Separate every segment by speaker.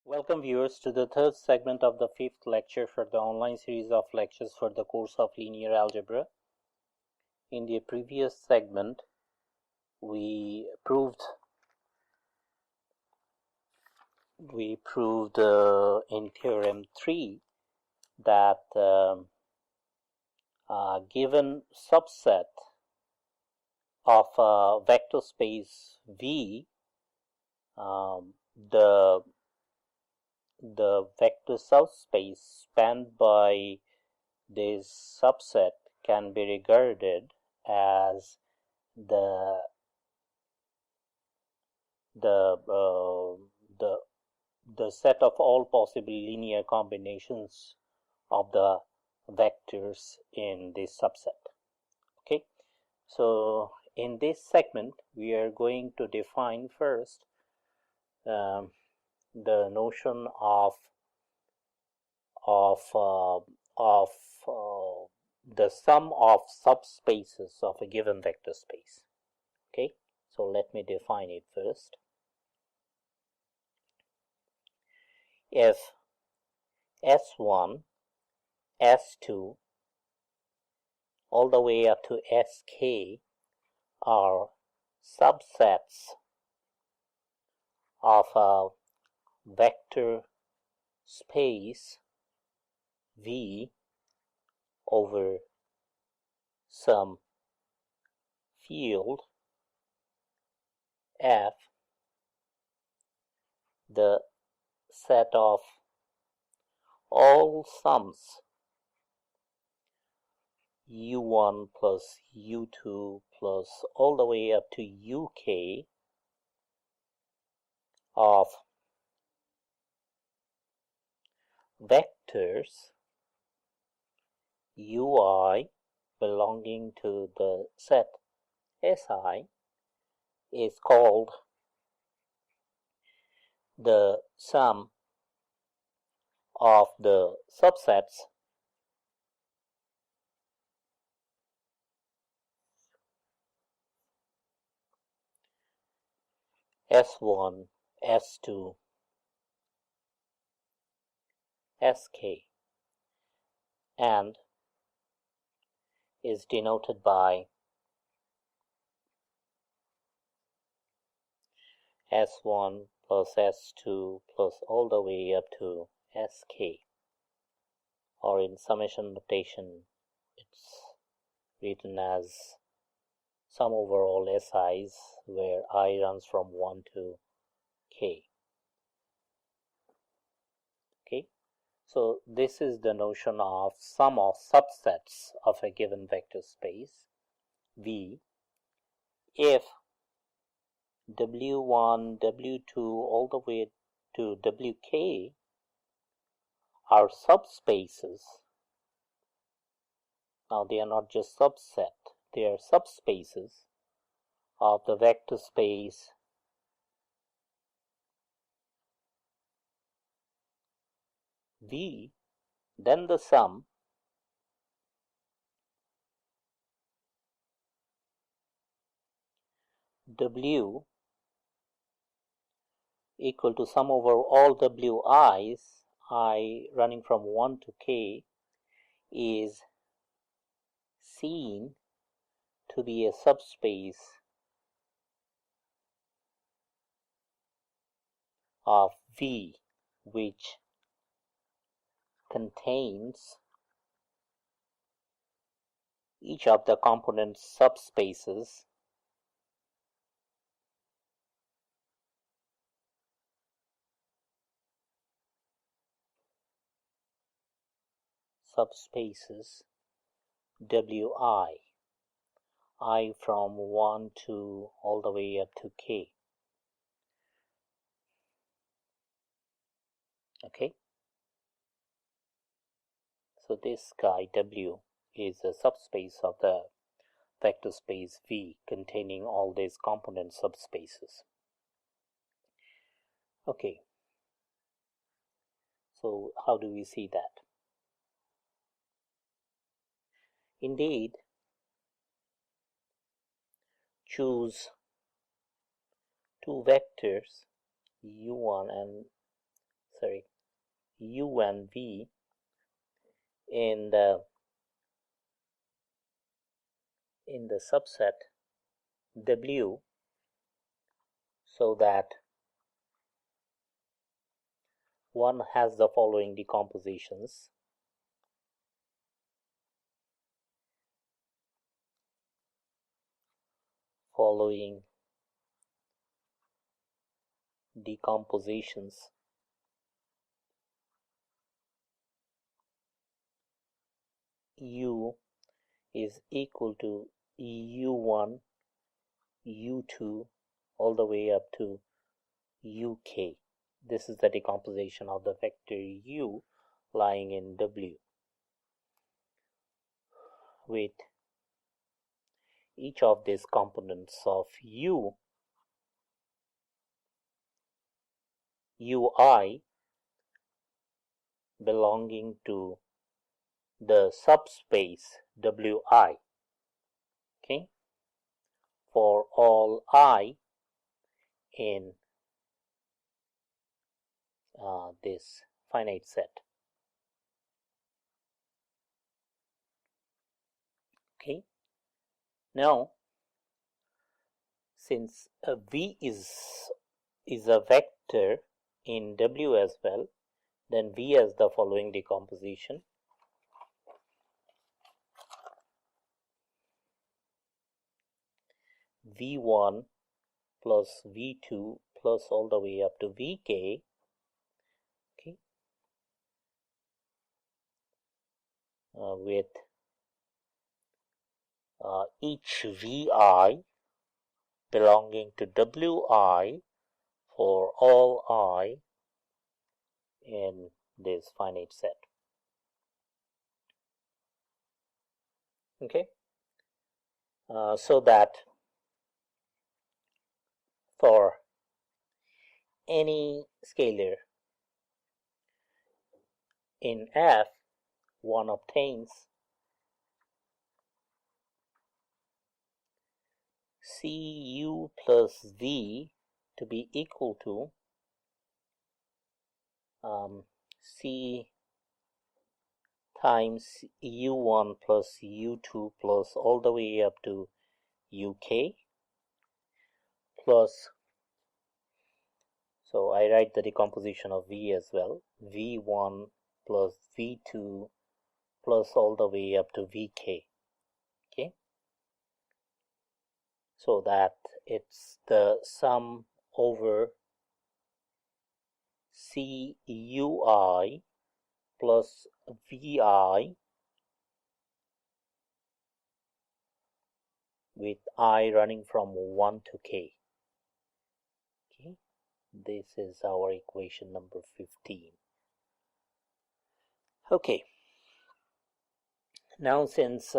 Speaker 1: Welcome viewers to the third segment of the fifth lecture for the online series of lectures for the course of linear algebra. In the previous segment, we proved in Theorem 3 that a given subset of a vector space V, the vector subspace spanned by this subset can be regarded as the set of all possible linear combinations of the vectors in this subset. Okay, so in this segment we are going to define first the notion of the sum of subspaces of a given vector space. Okay, so let me define it first. If S1, S2, all the way up to Sk are subsets of a vector space V over some field F, the set of all sums U1 plus U2 plus all the way up to UK of vectors Ui belonging to the set Si is called the sum of the subsets S1, S2, Sk, and is denoted by S1 plus S2 plus all the way up to Sk, or in summation notation it's written as sum over all Si's where I runs from 1 to K. Okay, so this is the notion of sum of subsets of a given vector space V if W1, W2 all the way to Wk are subspaces. Now they are not just subset, they are subspaces of the vector space V, then the sum W equal to sum over all Wi's, I running from 1 to K, is seen to be a subspace of V which contains each of the component subspaces Wi, I from 1 to all the way up to K. Okay, so this guy W is a subspace of the vector space V containing all these component subspaces. Okay, so how do we see that? Indeed, choose two vectors U1 and u and v in the subset W, so that one has the following decompositions. U is equal to u1, u2, all the way up to uk. This is the decomposition of the vector u lying in W, with each of these components of u, ui, belonging to the subspace Wi, okay, for all I in this finite set. Okay, now since V is a vector in W as well, then V has the following decomposition. V1 plus V2 plus all the way up to Vk, okay, with each Vi belonging to Wi for all I in this finite set. Okay, so that for any scalar in F, one obtains Cu plus V to be equal to C times U1 plus U2 plus all the way up to UK plus, so I write the decomposition of V as well, V1 plus V2 plus all the way up to Vk, okay, so that it's the sum over Cui plus Vi with I running from 1 to k. Okay, this is our equation number 15. Okay, now since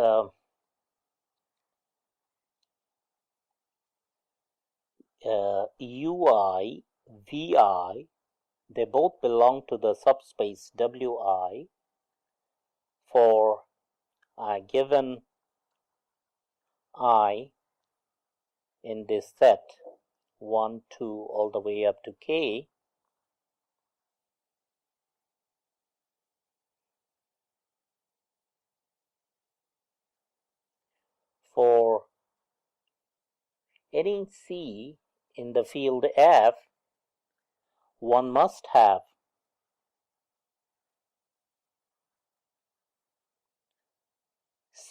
Speaker 1: Ui, Vi, they both belong to the subspace Wi for a given I in this set 1, 2 all the way up to k, for any C in the field F, one must have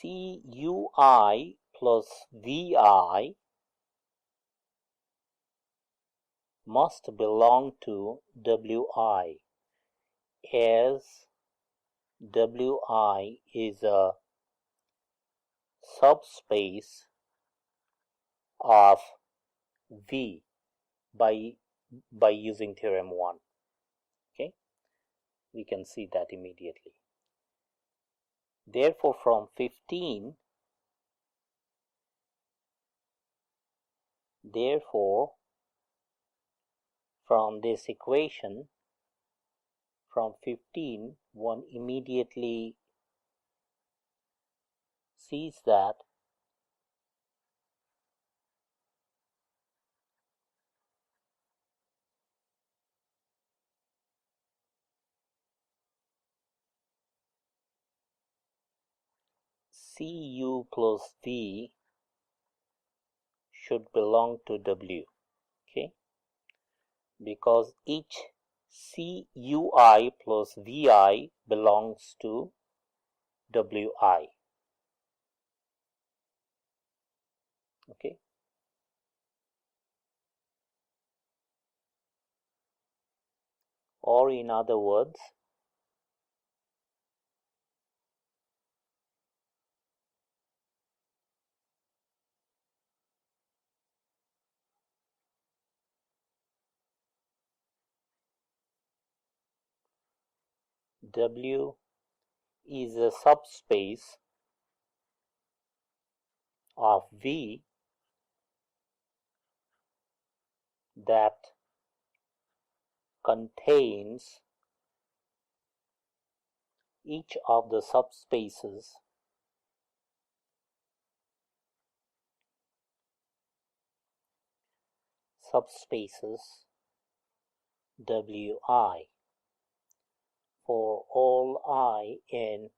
Speaker 1: Cui plus Vi must belong to Wi, as Wi is a subspace of V by using theorem 1. Okay, we can see that immediately. Therefore, from 15, from this equation, from 15, one immediately sees that Cu plus V should belong to W, okay, because each Cui plus Vi belongs to Wi, okay. Or in other words, W is a subspace of V that contains each of the subspaces Wi for all I in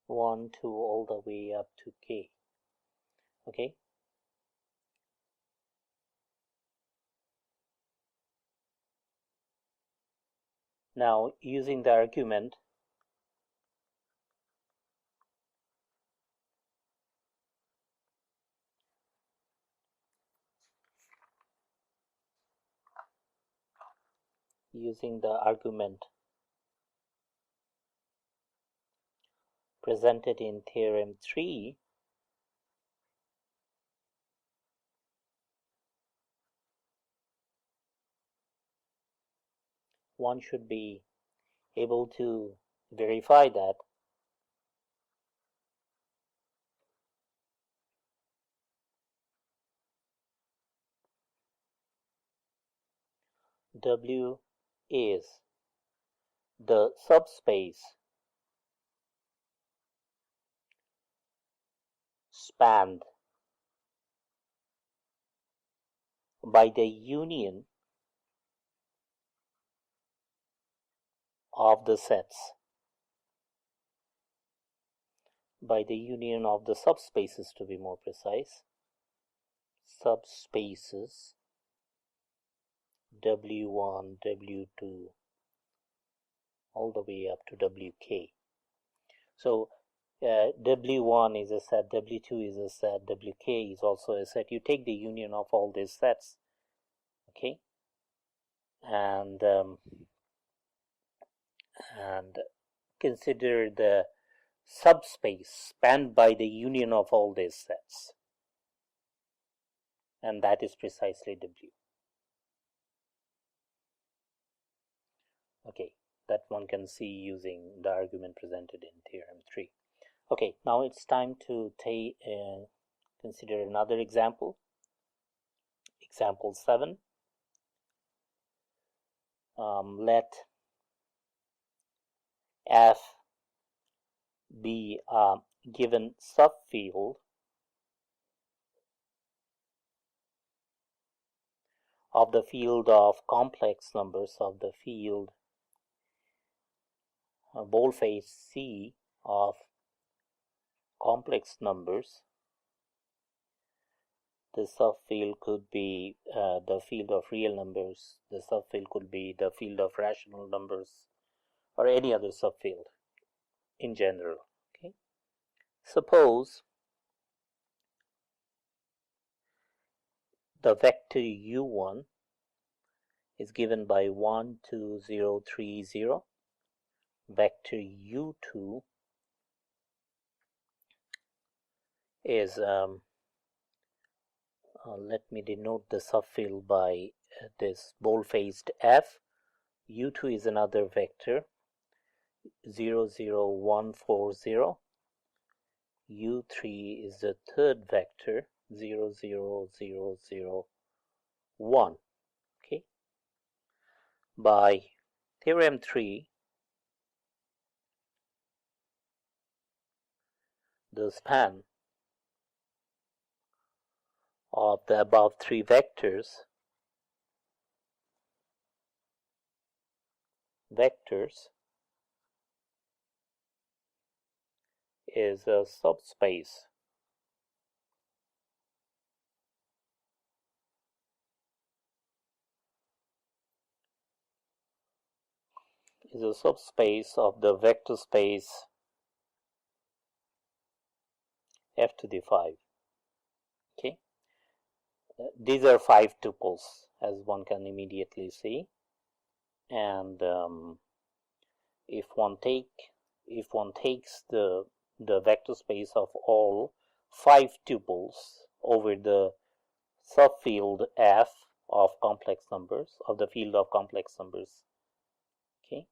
Speaker 1: 1, 2 all the way up to K, okay. Now using the argument, presented in Theorem 3, one should be able to verify that W is the subspace spanned by the union of the sets, by the union of the subspaces, to be more precise, subspaces W1, W2 all the way up to Wk. So W1 is a set, W2 is a set, Wk is also a set. You take the union of all these sets, okay, and consider the subspace spanned by the union of all these sets, and that is precisely W. Okay, that one can see using the argument presented in Theorem 3. Okay, now it's time to consider another example. Example 7. Let F be a given subfield of the field of complex numbers, of the field boldface C of complex numbers. The subfield could be the field of real numbers, the subfield could be the field of rational numbers, or any other subfield in general. Okay, suppose the vector u1 is given by 1, 2, 0, 3, 0. Vector u2 is let me denote the subfield by this bold-faced F. u2 is another vector, 0, 0, 1, 4, 0. u3 is the third vector, 0, 0, 0, 0, 1. Okay. By Theorem 3, the span of the above three vectors is a subspace. Is a subspace of the vector space f to the 5. Okay, these are 5 tuples, as one can immediately see, and if one takes the vector space of all 5 tuples over the subfield F of complex numbers, of the field of complex numbers, okay,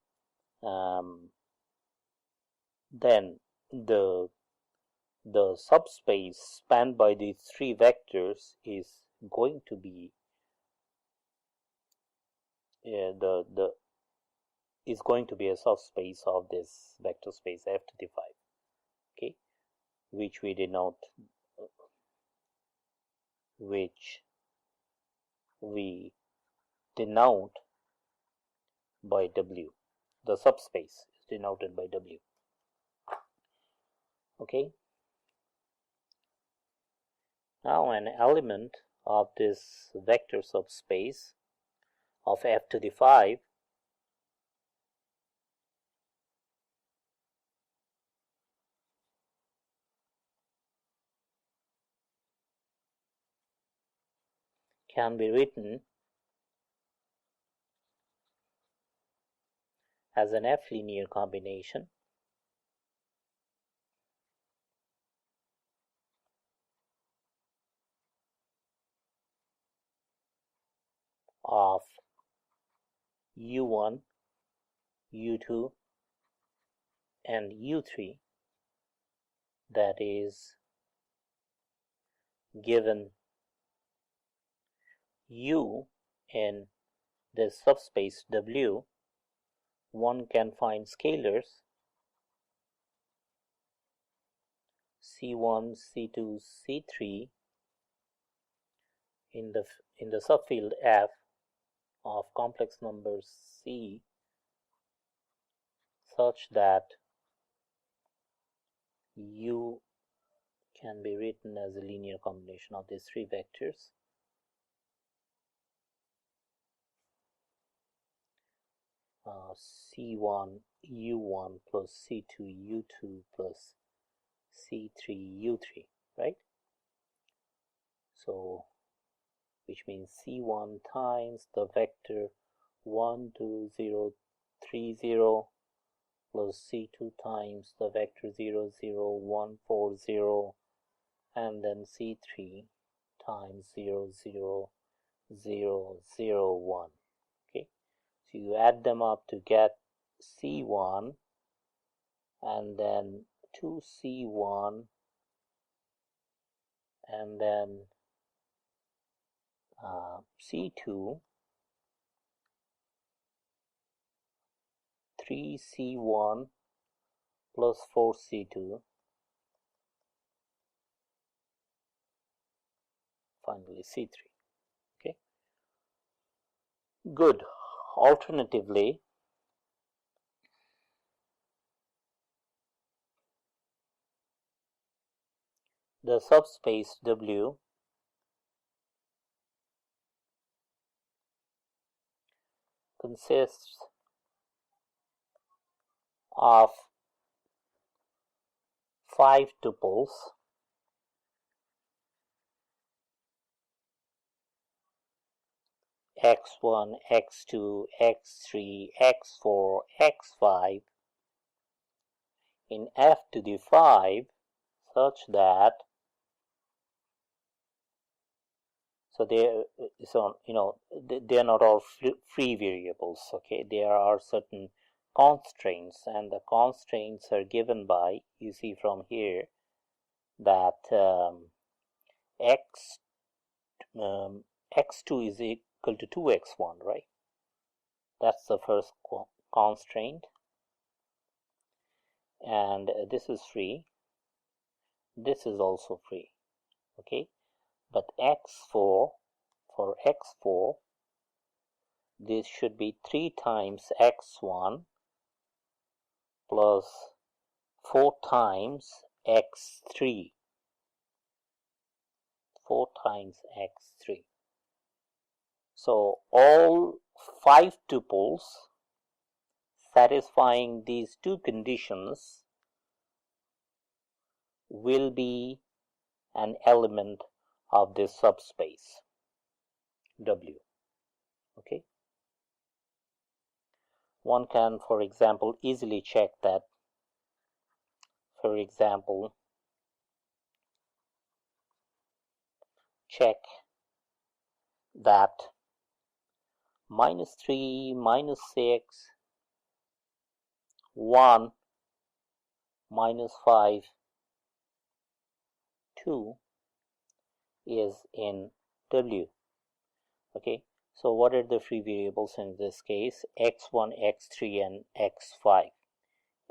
Speaker 1: then the subspace spanned by these 3 vectors is going to be is going to be a subspace of this vector space f to the 5, okay, which we denote by W. The subspace is denoted by W. Okay. Now an element of this vector subspace of f to the 5 can be written as an F linear combination of U1, U2, and U3, that is, given U in this subspace W, one can find scalars C1, C2, C3 in the subfield F of complex numbers C, such that U can be written as a linear combination of these 3 vectors. C1 U1 plus C2 U2 plus C3 U3, right? So, which means C1 times the vector 1 2 0 3 0 plus C2 times the vector 0 0 1 4 0, and then C3 times 0 0 0 0 1. Okay, so you add them up to get C1, and then 2C1, and then C2, 3C1 plus 4C2, finally C3. Okay, good. Alternatively, the subspace W consists of 5 tuples x1, x2, x3, x4, x5 in f to the 5, such that they are not all free variables. Okay, there are certain constraints, and the constraints are given by, you see from here, that x2 is equal to 2x1, right? That's the first constraint, and this is free, this is also free. Okay, but x4, for x4, this should be 3 times x1 plus 4 times x3, 4 times x3. So all 5 tuples satisfying these two conditions will be an element of this subspace W. Okay. One can, for example, easily check that. For example, check that -3, -6, 1, -5, 2 is in W. Okay, so what are the free variables in this case? X1, X3, and X5.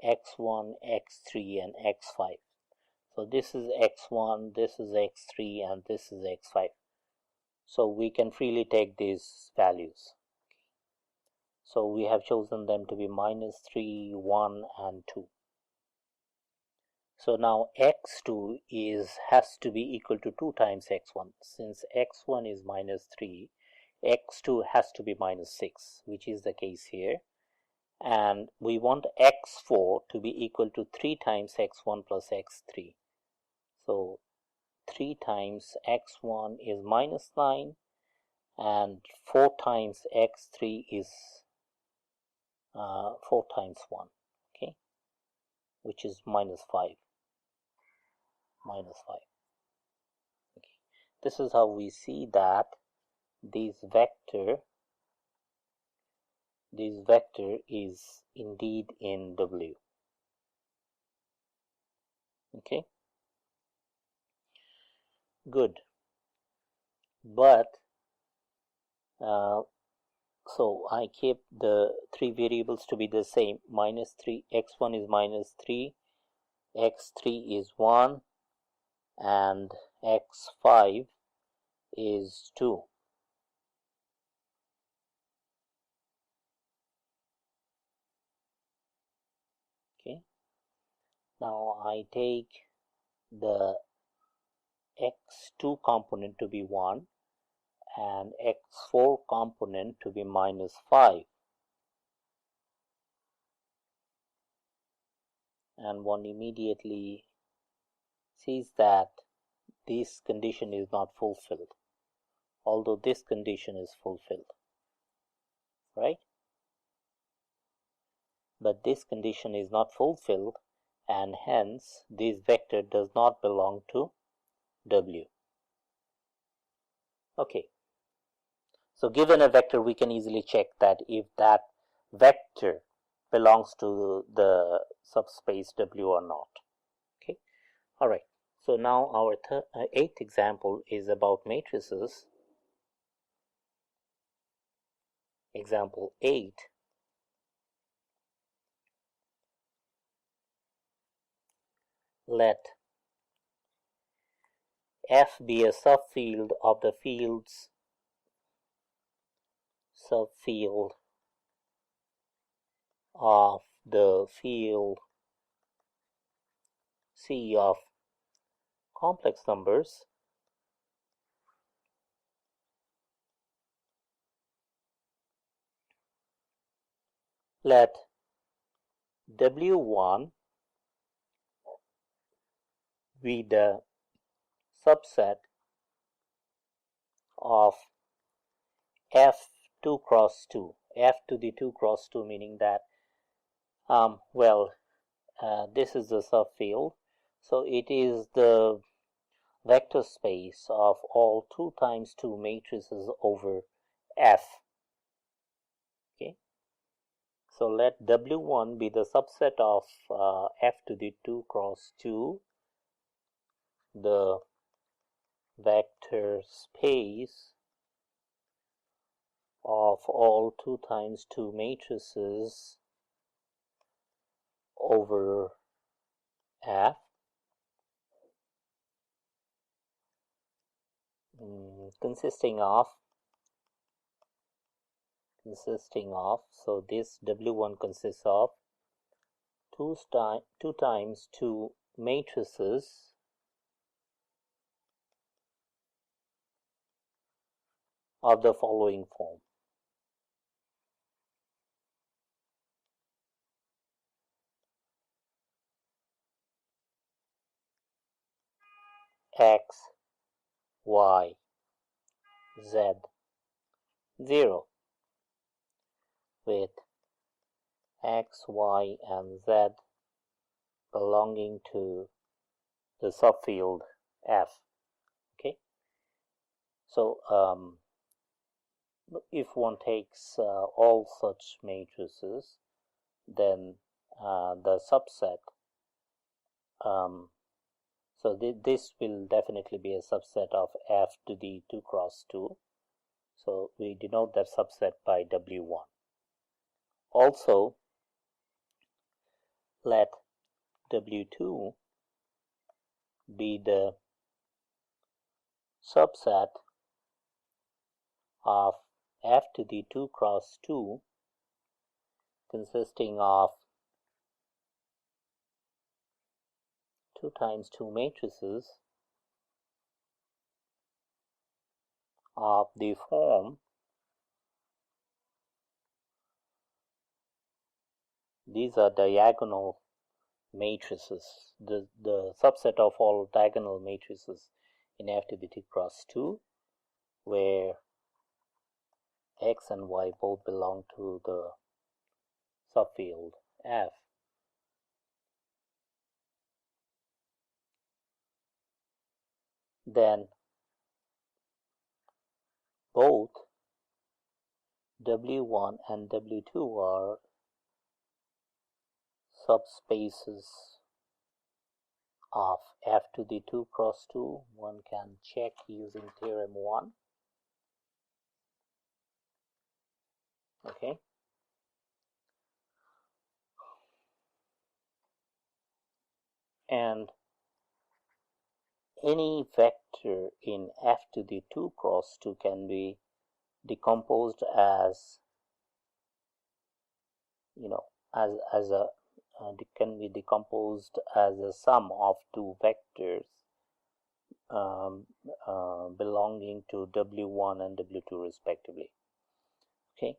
Speaker 1: X1, X3, and X5. So this is X1, this is X3, and this is X5. So we can freely take these values. So we have chosen them to be -3, 1, and 2. So now x2 has to be equal to 2 times x1. Since x1 is -3, x2 has to be -6, which is the case here. And we want x4 to be equal to 3 times x1 plus x3. So 3 times x1 is -9, and 4 times x3 is 4 times 1, okay, which is -5. Okay, this is how we see that this vector is indeed in W. Okay, good. But so I keep the 3 variables to be the same. -3, x1 is -3, x3 is 1, and x5 is 2. Okay, now I take the x2 component to be 1 and x4 component to be -5, and one immediately sees that this condition is not fulfilled, although this condition is fulfilled, right? But this condition is not fulfilled, and hence this vector does not belong to W. Okay, so given a vector, we can easily check that if that vector belongs to the subspace W or not. Okay, all right. So now our 8th example is about matrices. Example 8. Let F be a subfield of the fields subfield of the field C of complex numbers let W1 be the subset of F2 cross 2. F to the 2 cross 2 meaning that this is the subfield, so it is the vector space of all 2 times 2 matrices over F. Okay, so let W1 be the subset of F to the 2 cross 2, the vector space of all 2 times 2 matrices over F, consisting of, so this W1 consists of 2 times 2 matrices of the following form. X, Y, Z, 0, with X, Y, and Z belonging to the subfield F. Okay, so if one takes all such matrices, then the subset, so this will definitely be a subset of F to the 2 cross 2. So we denote that subset by W1. Also, let W2 be the subset of F to the 2 cross 2 consisting of 2 times 2 matrices of the form these are diagonal matrices, the subset of all diagonal matrices in F to the 2 cross 2, where X and Y both belong to the subfield F. Then both W1 and W2 are subspaces of F to the 2 cross 2. One can check using Theorem 1. Okay. And any vector in F to the 2 cross 2 can be decomposed as, as a can be decomposed as a sum of 2 vectors belonging to W1 and W2 respectively. Okay,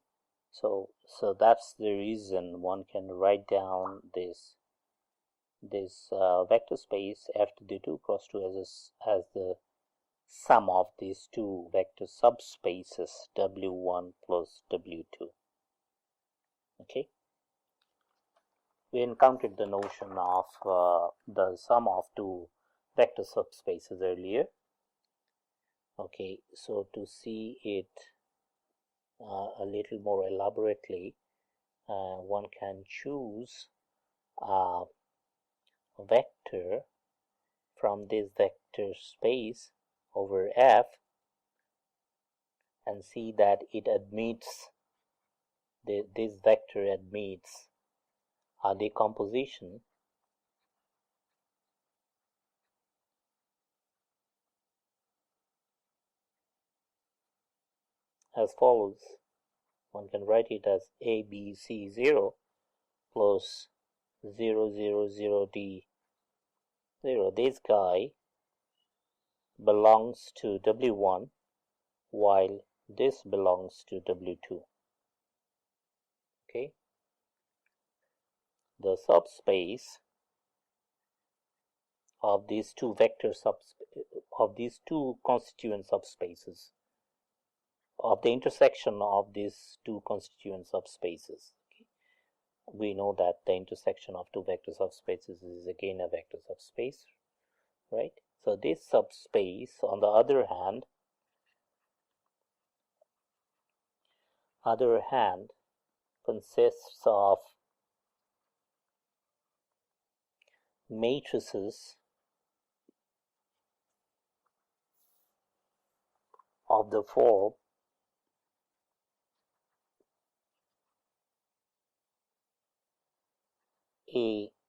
Speaker 1: so that's the reason one can write down this vector space F to the 2 cross 2 as the sum of these 2 vector subspaces W1 plus W2. Okay, we encountered the notion of the sum of 2 vector subspaces earlier. Okay, so to see it a little more elaborately, one can choose a vector from this vector space over F and see that it admits, this vector admits a decomposition as follows. One can write it as ABC0 plus 000D0. This guy belongs to W1 while this belongs to W2. Okay, the subspace of these two constituent subspaces, of the intersection of these two constituent subspaces. Okay, we know that the intersection of two vector subspaces is again a vector subspace, right? So this subspace, on the other hand, consists of matrices of the form A000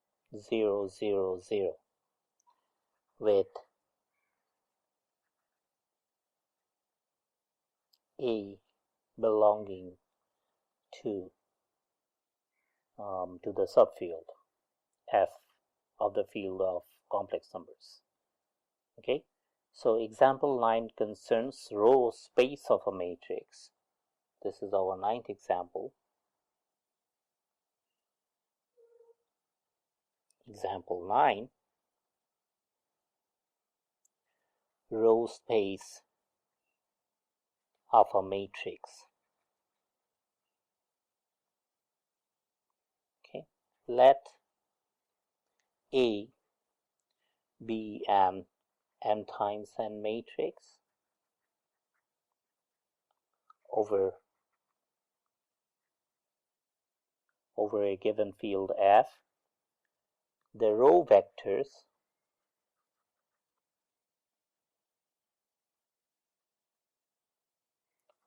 Speaker 1: with A belonging to the subfield F of the field of complex numbers. Okay, so example 9 concerns row space of a matrix. This is our 9th example. Example 9, row space of a matrix. Okay, let A be an m times n matrix over a given field F. The row vectors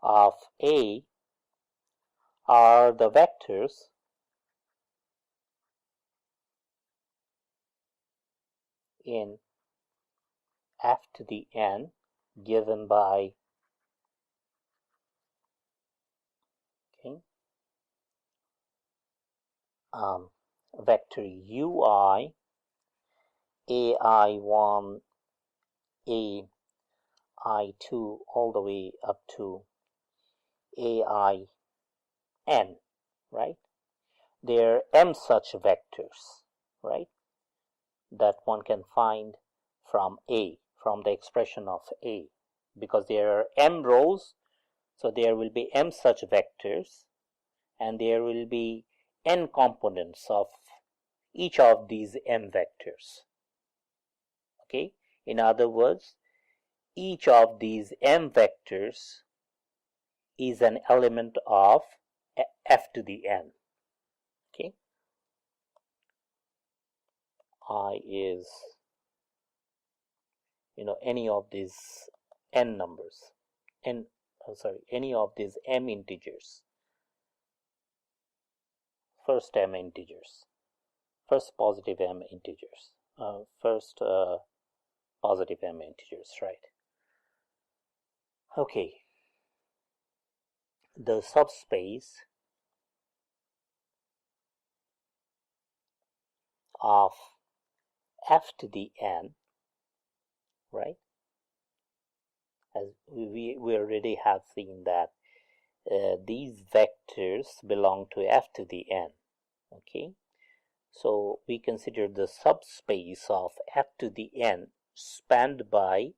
Speaker 1: of A are the vectors in f to the n given by vector ui ai1 ai2 all the way up to ain, right? There are m such vectors, right, that one can find from A, from the expression of A, because there are m rows, so there will be m such vectors, and there will be n components of each of these m vectors. Okay, in other words, each of these m vectors is an element of f to the n. Okay, I is any of these n numbers, any of these m integers, first positive m integers, positive m integers, right? Okay, the subspace of f to the n, right? As we already have seen that these vectors belong to f to the n. Okay, so we consider the subspace of f to the n spanned by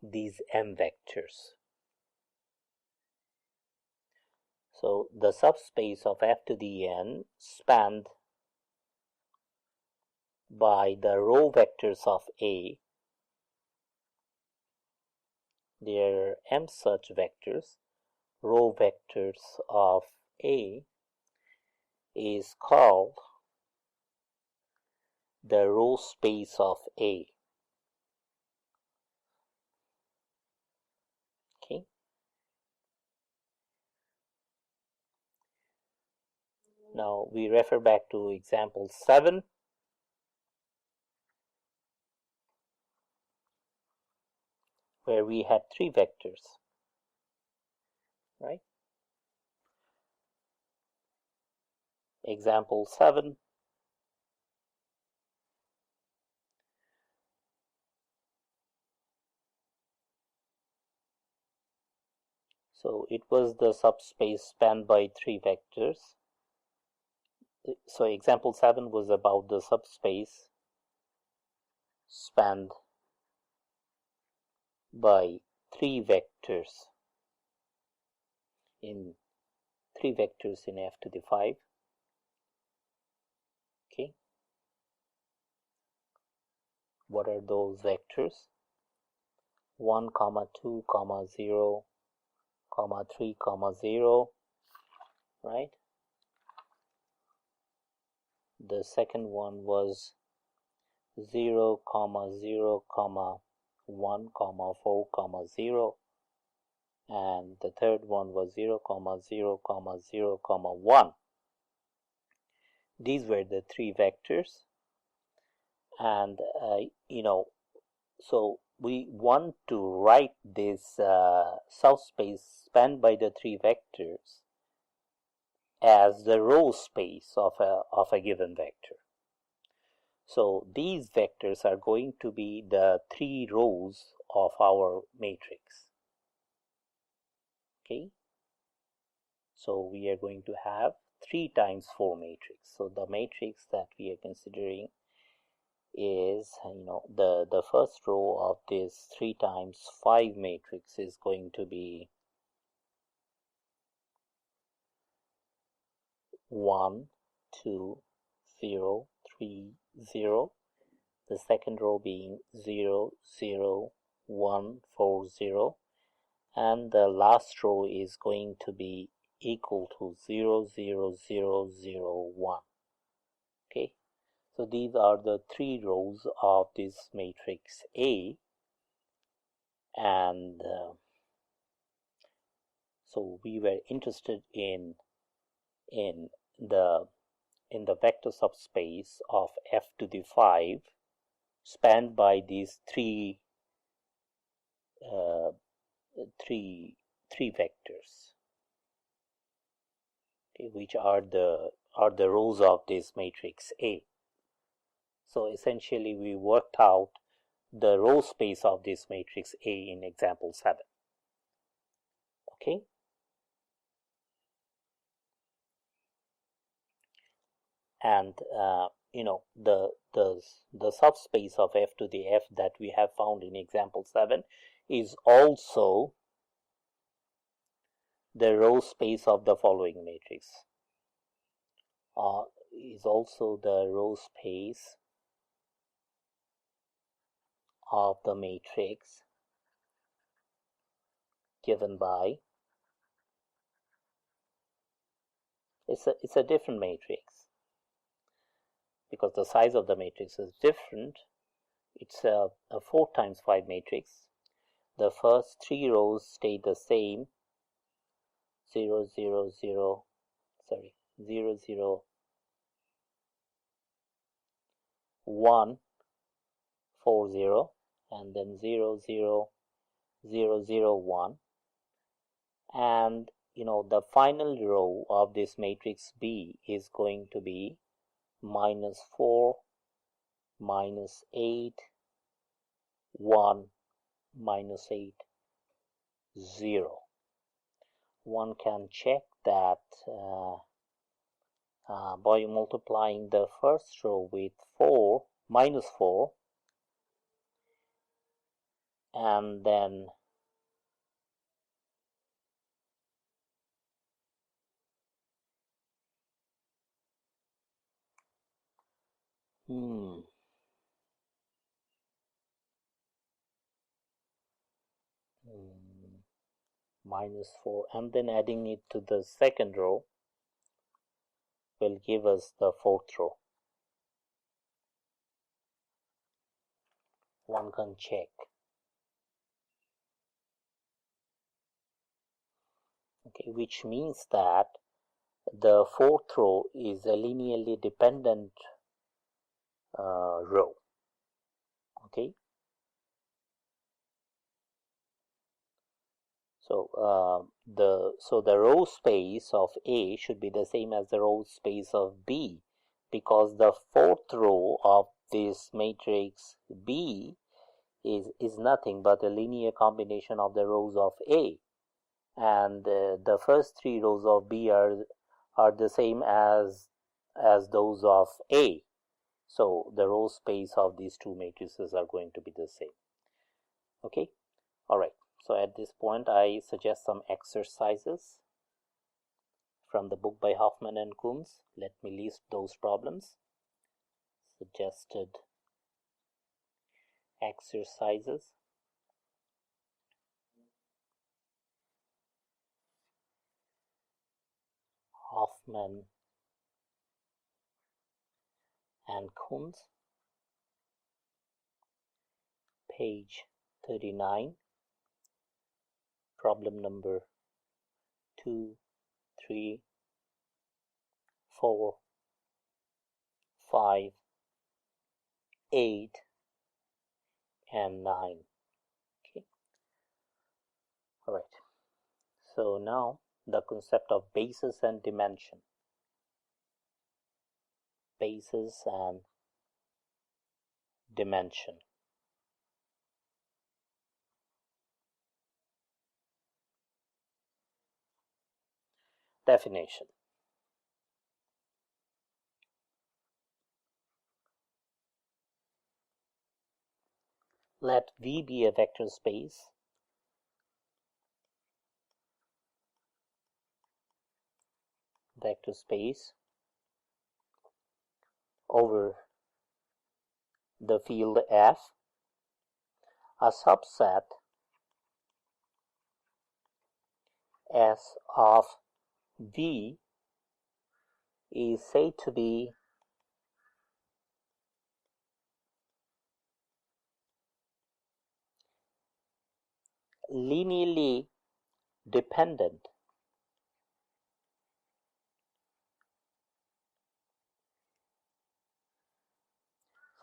Speaker 1: these m vectors. So the subspace of f to the n spanned by the row vectors of A, there are m such vectors, row vectors of A, is called the row space of A. Okay, now we refer back to example 7. Where we had 3 vectors, right? Example 7. So it was the subspace spanned by 3 vectors. So example 7 was about the subspace spanned by 3 vectors in f to the 5. Okay, what are those vectors? 1, 2, 0, 3, 0, right? The second one was 0, 0, 1, 4, 0, and the third one was 0, 0, 0, 1. These were the 3 vectors, and so we want to write this subspace spanned by the 3 vectors as the row space of a given vector. So these vectors are going to be the 3 rows of our matrix. Okay, so we are going to have 3 times 4 matrix. So the matrix that we are considering is, the first row of this 3 times 5 matrix is going to be 1, 2, 0, 3, 0. The second row being 0, 0, 1, 4, 0. And the last row is going to be equal to 0, 0, 0, 0, 1. Okay, so these are the 3 rows of this matrix A, and so we were interested in the vector subspace of f to the 5 spanned by these three vectors, okay, which are the rows of this matrix A. So essentially we worked out the row space of this matrix A in example 7. Okay, and the subspace of f to the f that we have found in example 7 is also the row space of the following matrix, is also the row space of the matrix given by, it's a different matrix because the size of the matrix is different. It's a 4 times 5 matrix. The first 3 rows stay the same, 0, 0, 0, 0, 0, 1, 4, 0, and then 0, 0, 0, 0, 1. And the final row of this matrix B is going to be -4, -8, 1, -8, 0. One can check that by multiplying the first row with -4, and then -4, and then adding it to the second row will give us the 4th row. One can check. Okay, which means that the 4th row is a linearly dependent row. Okay, so the row space of A should be the same as the row space of B, because the 4th row of this matrix B is nothing but a linear combination of the rows of A, and the first 3 rows of B are the same as those of A. So the row space of these 2 matrices are going to be the same. Okay, all right. So at this point I suggest some exercises from the book by Hoffman and Coombs. Let me list those problems. Suggested exercises. Hoffman and Coombs, page 39, problem number 2, 3, 4, 5, 8, and 9. Okay, all right. So now the concept of basis and dimension. Basis and dimension. Definition. Let V be a vector space over the field F. A subset S of V is said to be linearly dependent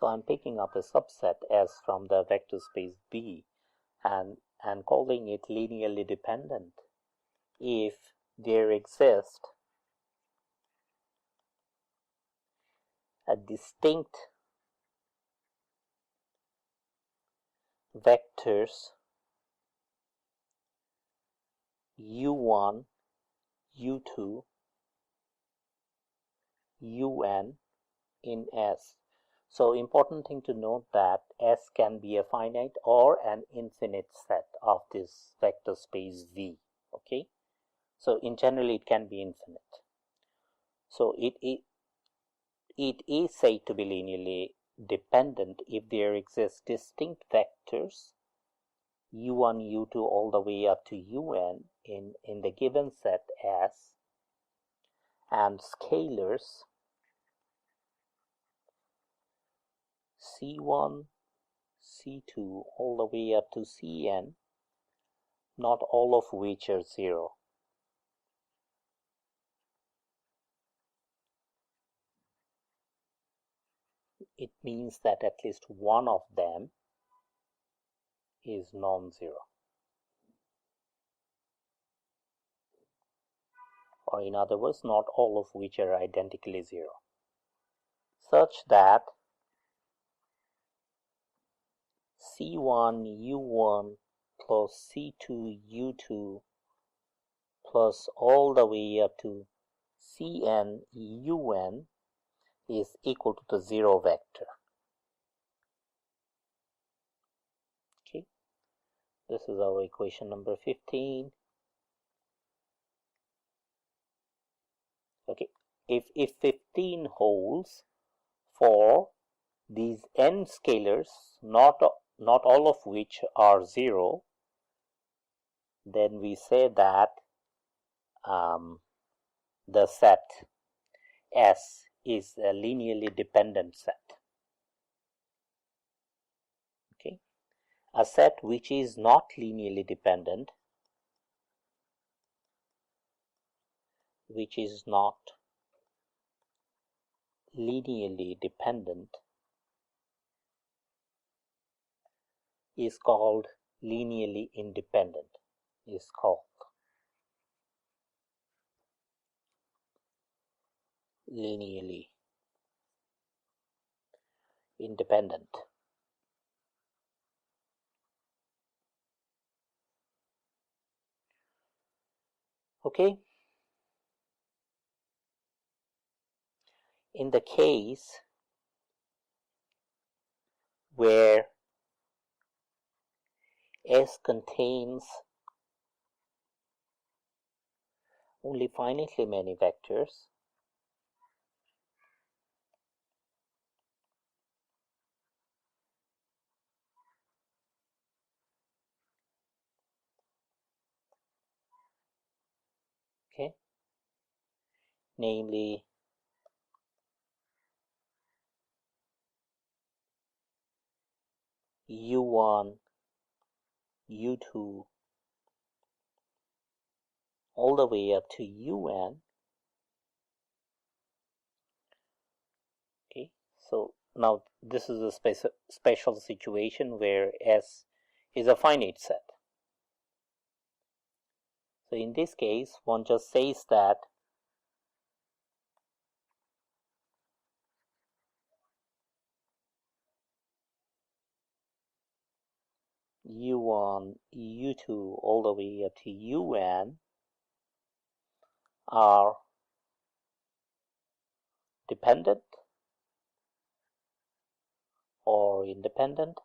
Speaker 1: So I'm picking up a subset S from the vector space B and calling it linearly dependent if there exists a distinct vectors u1, u2, un in S. So important thing to note that S can be a finite or an infinite set of this vector space V. Okay, so in general it can be infinite. So it is said to be linearly dependent if there exist distinct vectors u1, u2 all the way up to un in the given set S, and scalars c1, c2 all the way up to cn, not all of which are 0. It means that at least one of them is non-zero, or in other words, not all of which are identically 0, such that C1 U1 plus C2 U2 plus all the way up to Cn Un is equal to the 0 vector. Okay, this is our equation number 15. Okay, if 15 holds for these n scalars, not all of which are 0, then we say that the set S is a linearly dependent set. Okay, a set which is not linearly dependent, is called linearly independent, linearly independent. Okay, in the case where S contains only finitely many vectors, okay, namely U1, U2, all the way up to UN. Okay, so now this is a special situation where S is a finite set. So in this case, one just says that u1, u2 all the way up to un are dependent or independent.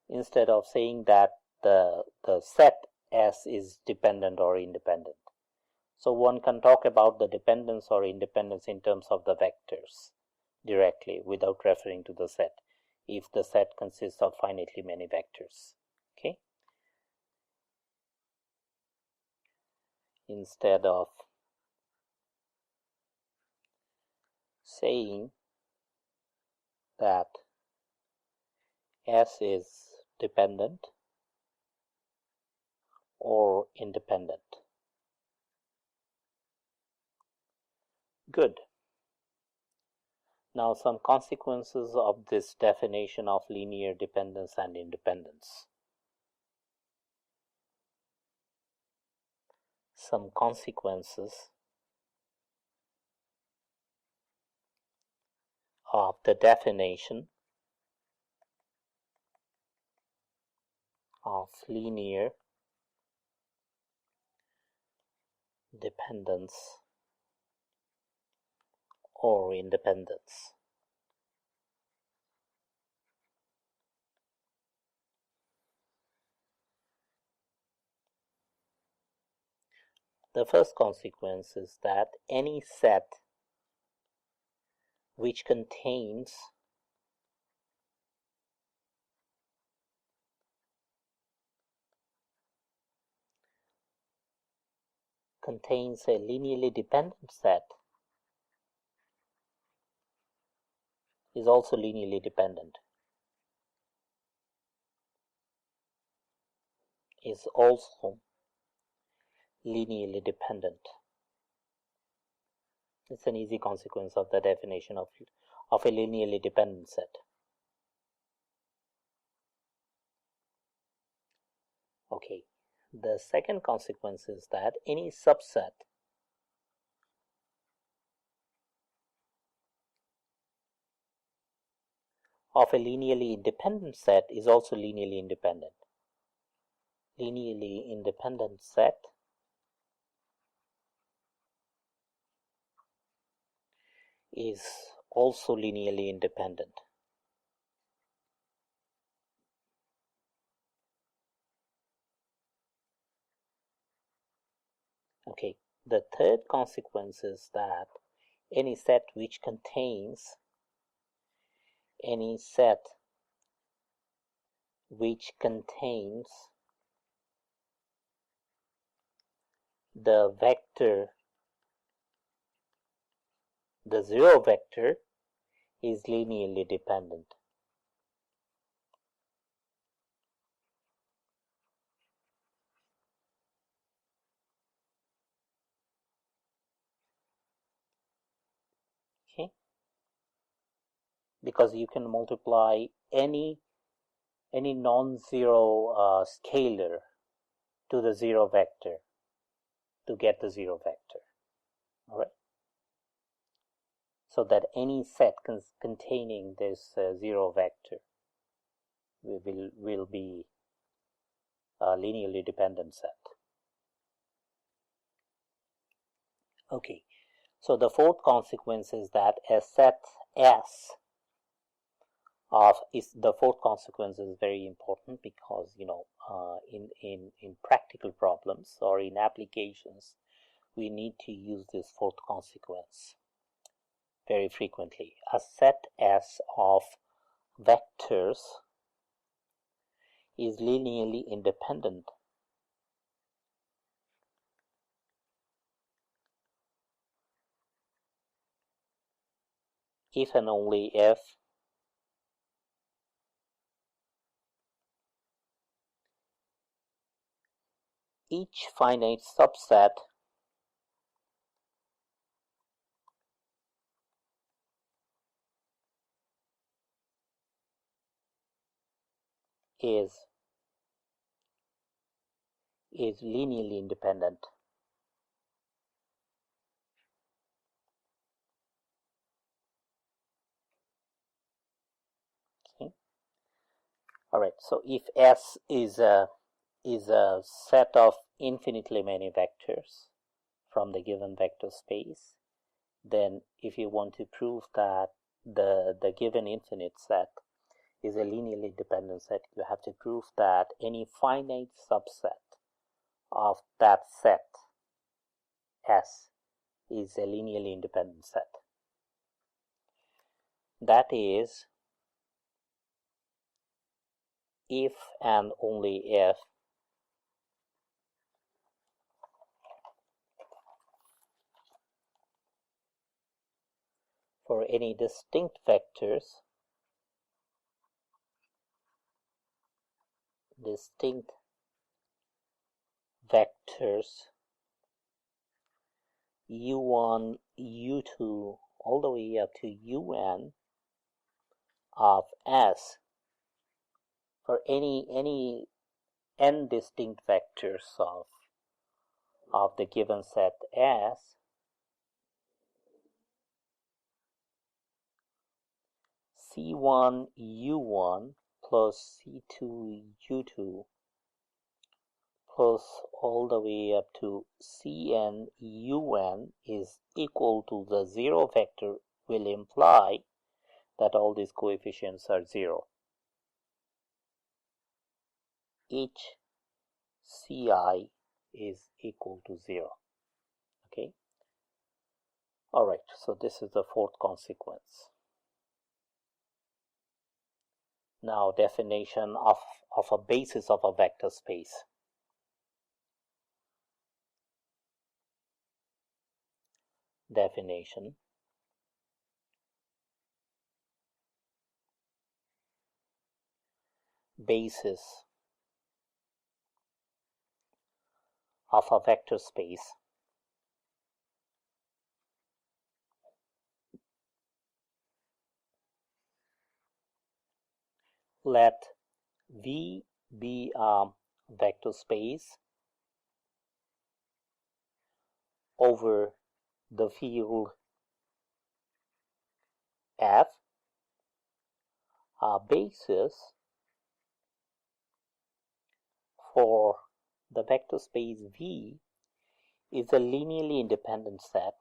Speaker 1: Instead of saying that the set S is dependent or independent. So one can talk about the dependence or independence in terms of the vectors directly without referring to the set, if the set consists of finitely many vectors. Okay. Instead of saying that S is dependent or independent. Good. Now some consequences of this definition of linear dependence and independence. Some consequences of the definition of linear dependence or independence. The first consequence is that any set which contains a linearly dependent set is also linearly dependent. Is also linearly dependent. It's an easy consequence of the definition of a linearly dependent set. Okay. The second consequence is that any subset of a linearly independent set is also linearly independent. Linearly independent set is also linearly independent. Okay, the third consequence is that any set which contains the vector, the zero vector, is linearly dependent. Okay, because you can multiply any non-zero scalar to the zero vector to get the zero vector. All right. So that any set containing this zero vector will be a linearly dependent set. Okay. So the fourth consequence is that a set S the fourth consequence is very important because in practical problems or in applications we need to use this fourth consequence very frequently. A set S of vectors is linearly independent if and only if each finite subset is linearly independent. Okay. Alright, so if S is a set of infinitely many vectors from the given vector space, then if you want to prove that the given infinite set is a linearly dependent set, you have to prove that any finite subset of that set S is a linearly independent set. That is, if and only if for any distinct vectors u1, u2 all the way up to un of S, for any n distinct vectors of the given set S, C1 u1 plus C2 u2 plus all the way up to Cn un is equal to the zero vector will imply that all these coefficients are zero. Each Ci is equal to 0. Okay. All right. So this is the fourth consequence. Now, definition of a basis of a vector space. Definition. Basis of a vector space let V be a vector space over the field F. A basis for the vector space V is a linearly independent set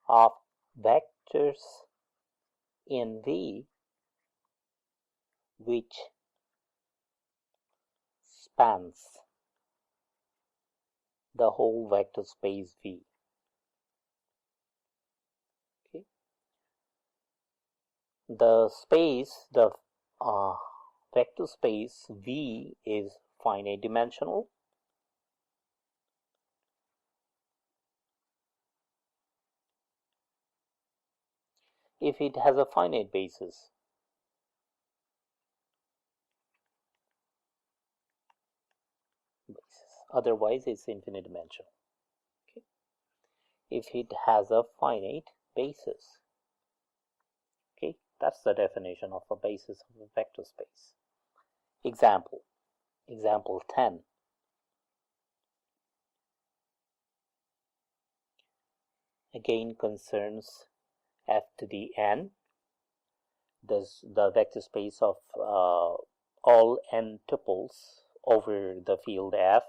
Speaker 1: of vectors in V which spans the whole vector space V. Okay. The vector space V is finite dimensional. If it has a finite basis. Otherwise, it's infinite dimensional. Okay. If it has a finite basis. Okay, that's the definition of a basis of a vector space. Example 10. Again concerns f to the n. This the vector space of all n tuples over the field F.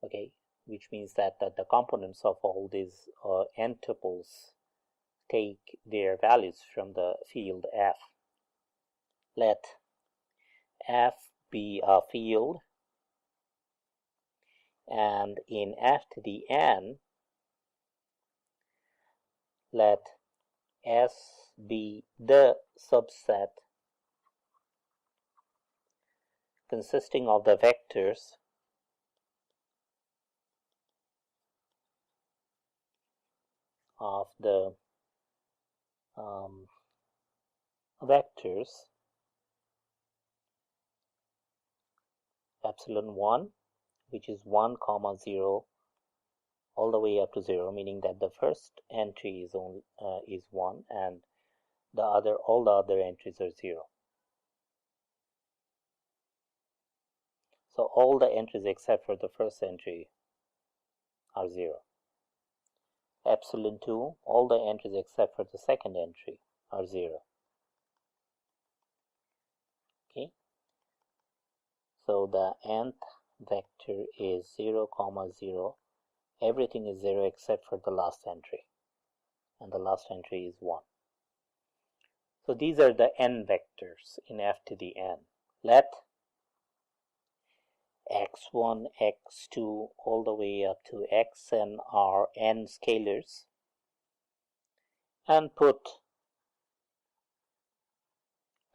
Speaker 1: Okay, which means that the components of all these n tuples take their values from the field F. Let F be a field, and in F to the n, let S be the subset consisting of the vectors of the vectors epsilon 1, which is 1, 0 all the way up to 0, meaning that the first entry is 1 and all the other entries are 0. So all the entries except for the first entry are 0. Epsilon 2, all the entries except for the second entry are 0. Okay. So the nth vector is 0, 0. Everything is 0 except for the last entry. And the last entry is 1. So these are the n vectors in f to the n. Let x1, x2, all the way up to xn are n scalars, and put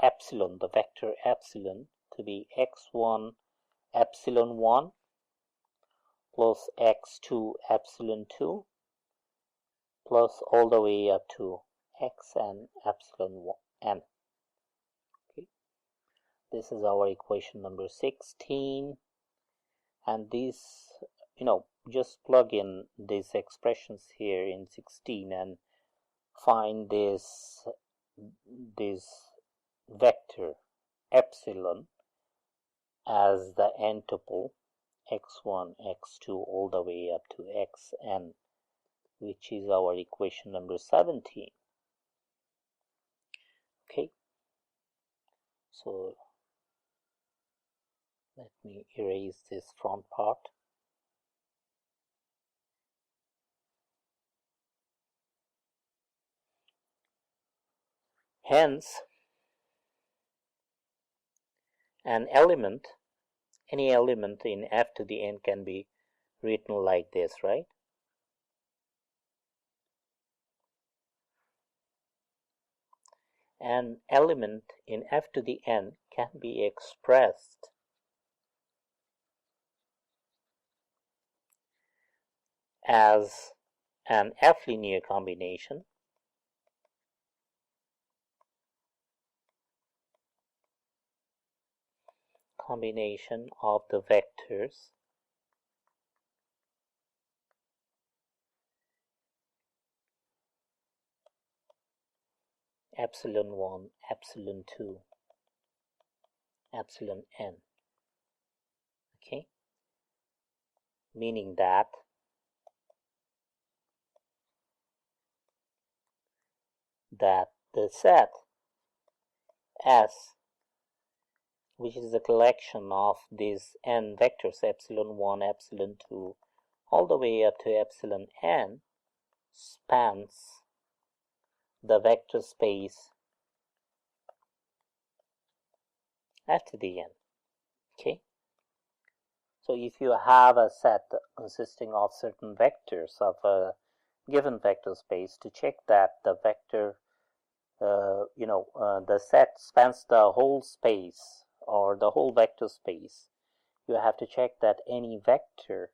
Speaker 1: epsilon, the vector epsilon, to be x1 epsilon 1 plus x2 epsilon 2 plus all the way up to xn epsilon n. Okay. This is our equation number 16, and these, just plug in these expressions here in 16 and find this vector epsilon as the n tuple x1, x2 all the way up to xn, which is our equation number 17. Okay, so let me erase this front part. Hence, an element, any element in f to the n can be written like this, right? An element in f to the n can be expressed as an f-linear combination of the vectors epsilon 1, epsilon 2, epsilon n. Okay, meaning that the set S, which is a collection of these n vectors, epsilon 1, epsilon 2, all the way up to epsilon n, spans the vector space f to the n. Okay, so if you have a set consisting of certain vectors of a given vector space, to check that the vector the set spans the whole space or the whole vector space, you have to check that any vector,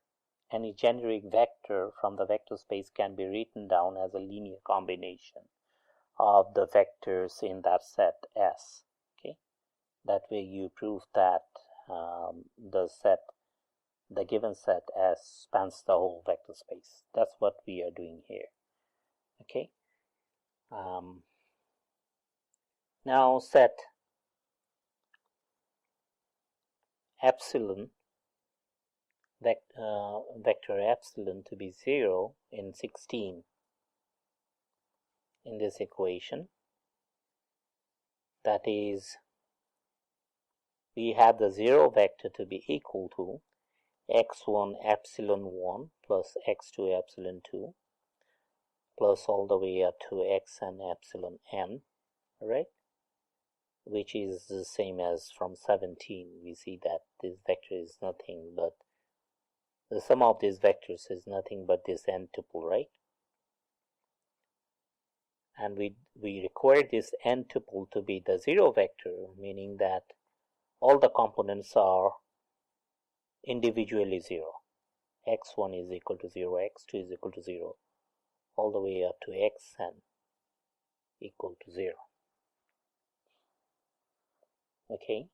Speaker 1: any generic vector from the vector space can be written down as a linear combination of the vectors in that set S. Okay, that way you prove that the given set S spans the whole vector space. That's what we are doing here. Okay. Now set epsilon, vector epsilon, to be 0 in 16 in this equation. That is, we have the 0 vector to be equal to x1 epsilon 1 plus x2 epsilon 2 plus all the way up to xn epsilon n, right? Which is the same as from 17. We see that this vector is nothing but the sum of these vectors is nothing but this n tuple, right? And we require this n tuple to be the 0 vector, meaning that all the components are individually 0. x1 is equal to 0, x2 is equal to 0, all the way up to xn equal to 0. Okay,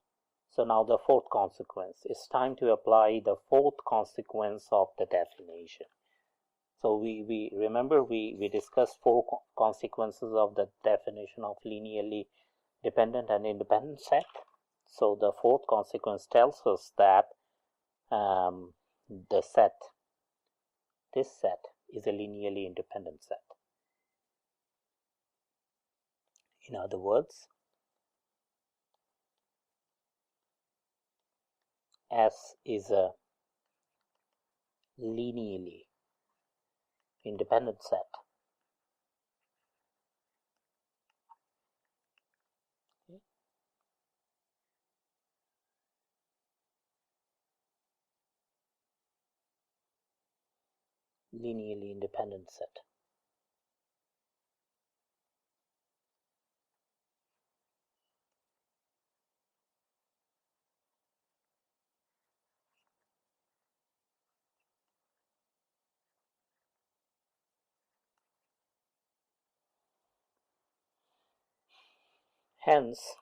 Speaker 1: so now the fourth consequence. It's time to apply the fourth consequence of the definition. So we remember we discussed 4 consequences of the definition of linearly dependent and independent set. So the fourth consequence tells us that the set, this set is a linearly independent set. In other words, S is a linearly independent set. Okay. Linearly independent set. Hence,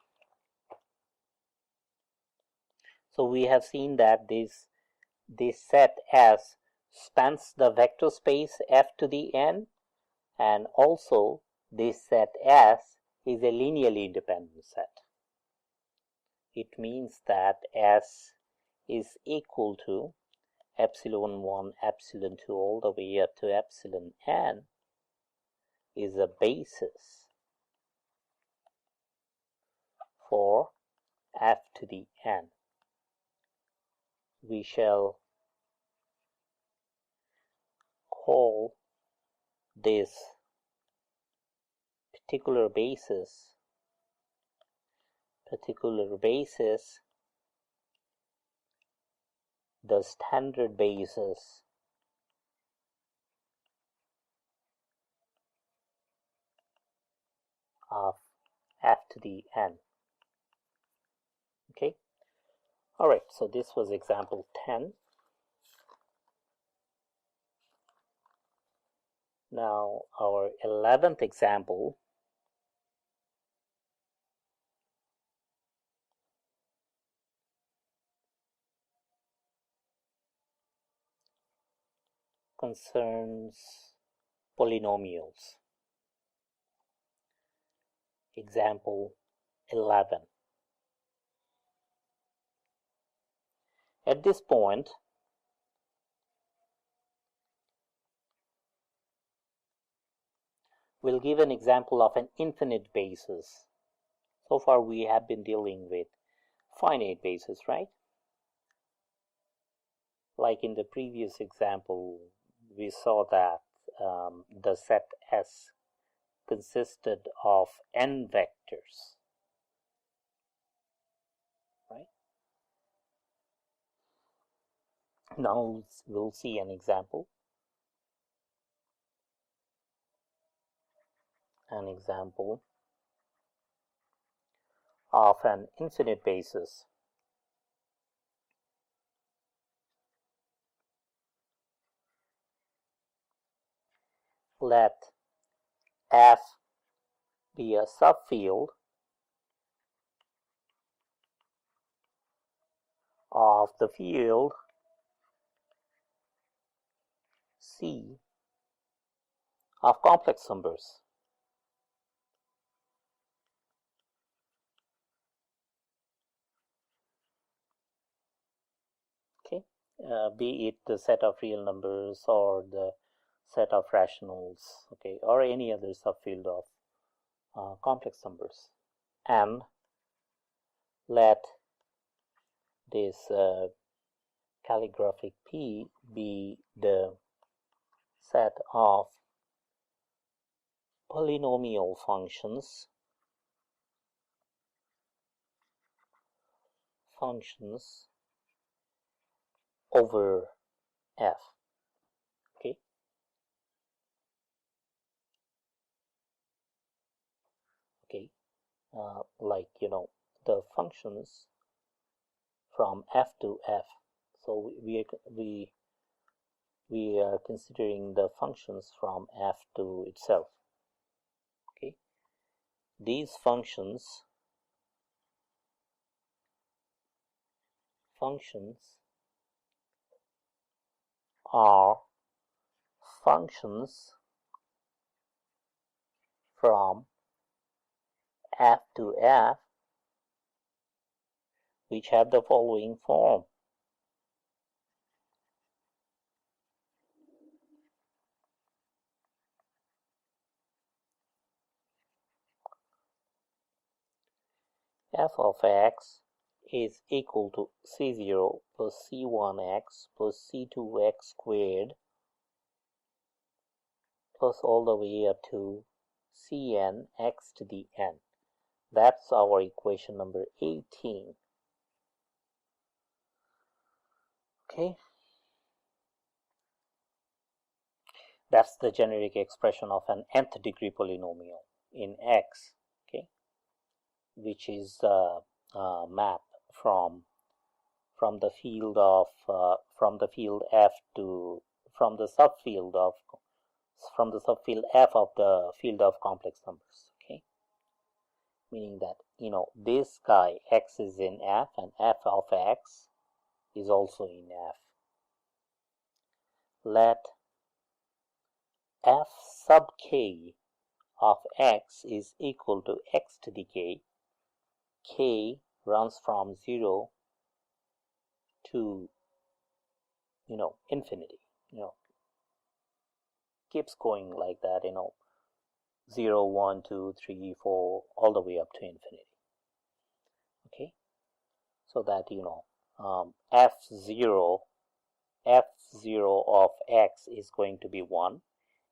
Speaker 1: so we have seen that this set S spans the vector space F to the n, and also this set S is a linearly independent set. It means that S is equal to epsilon 1, epsilon 2 all the way up to epsilon n is a basis for F to the n. We shall call this particular basis the standard basis of F to the n. Okay. All right. So this was example 10. Now our 11th example concerns polynomials. Example 11. At this point, we'll give an example of an infinite basis. So far we have been dealing with finite basis, right? Like in the previous example, we saw that the set S consisted of n vectors, right? Now we'll see an example. Of an infinite basis. Let F be a subfield of the field C of complex numbers. Okay, be it the set of real numbers or the set of rationals, okay, or any other subfield of complex numbers, and let this calligraphic P be the set of polynomial functions over F. Okay. Okay. Like, the functions from F to F. So we are considering the functions from F to itself. Okay. These functions are functions from F to F which have the following form. f of x is equal to c0 plus c1x plus c2x squared plus all the way up to cn x to the n. That's our equation number 18. Okay, that's the generic expression of an nth degree polynomial in x, okay, which is a map from the field of f to from the subfield f of the field of complex numbers. Okay, meaning that this guy x is in f and f of x is also in f. Let f sub k of x is equal to x to the k runs from 0 to infinity, keeps going like that, 0, 1, 2, 3, 4, all the way up to infinity. Okay, so that f0 of x is going to be 1,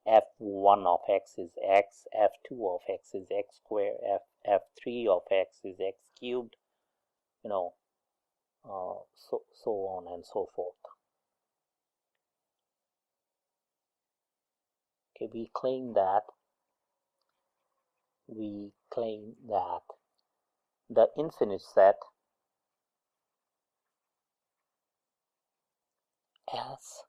Speaker 1: f1 of x is x, f2 of x is x squared, f3 of x is x cubed, so on and so forth. Okay, we claim that the infinite set S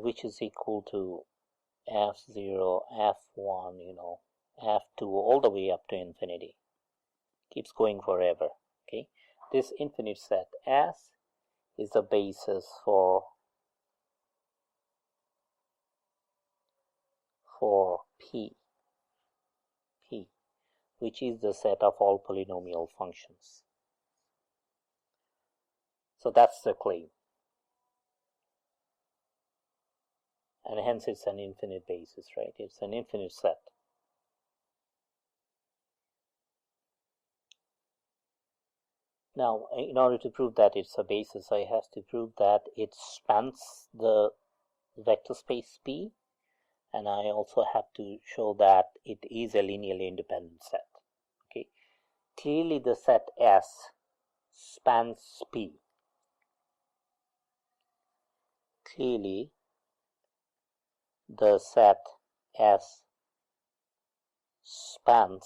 Speaker 1: which is equal to f0, f1, f2, all the way up to infinity, keeps going forever. Okay, this infinite set S is the basis for P, which is the set of all polynomial functions. So that's the claim, and hence it's an infinite basis, right? It's an infinite set. Now, in order to prove that it's a basis, I have to prove that it spans the vector space P, and I also have to show that it is a linearly independent set. Okay, clearly the set S spans P. Clearly the set S spans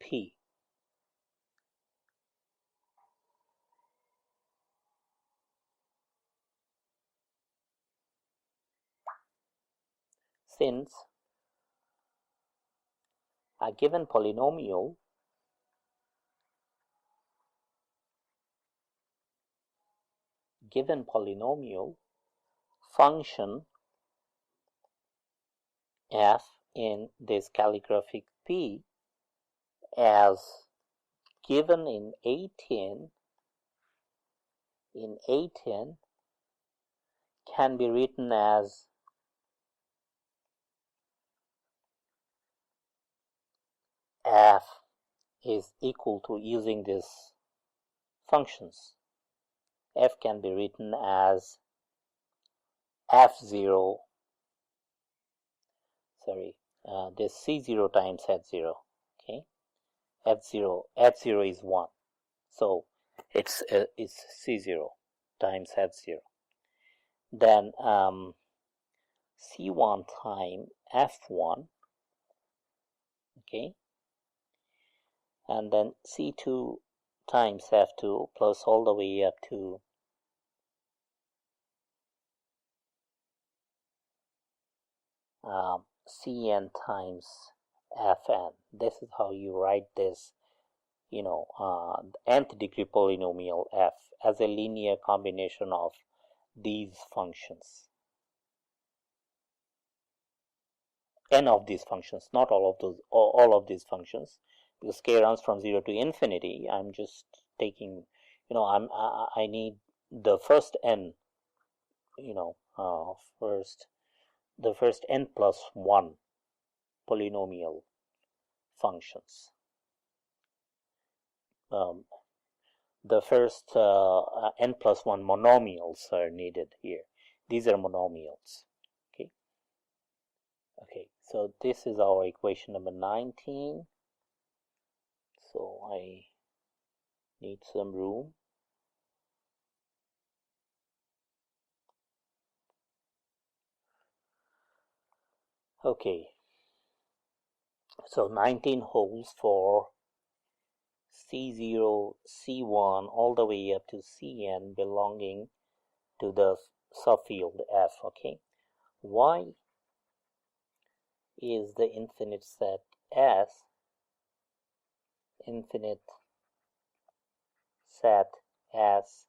Speaker 1: P. Since a given polynomial function f in this calligraphic P as given in 18 can be written as f is equal to, using these functions, f can be written as f0, this c0 times f0. Okay, f0 is 1, so it's c0 times f0. Then c1 times f1, okay, and then c2 times f2 plus all the way up to cn times fn. This is how you write this, nth degree polynomial f as a linear combination of these functions. N of these functions, not all of these functions, because k runs from 0 to infinity. I'm just taking, I need the first n, the first n plus 1 polynomial functions. The first n plus 1 monomials are needed here. These are monomials. Okay, so this is our equation number 19. So I need some room. Okay, so 19 holds for C0, C1 all the way up to Cn belonging to the subfield F. Okay, why is the infinite set S infinite set S,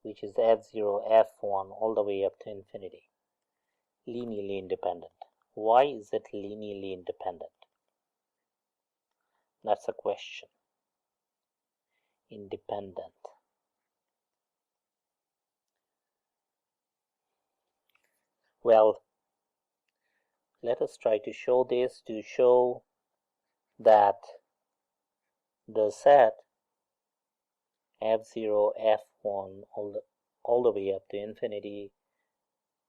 Speaker 1: which is F0, F1 all the way up to infinity, linearly independent? Why is it linearly independent? That's a question. Independent. Well, let us try to show this, to show that the set F0, F1 all the way up to infinity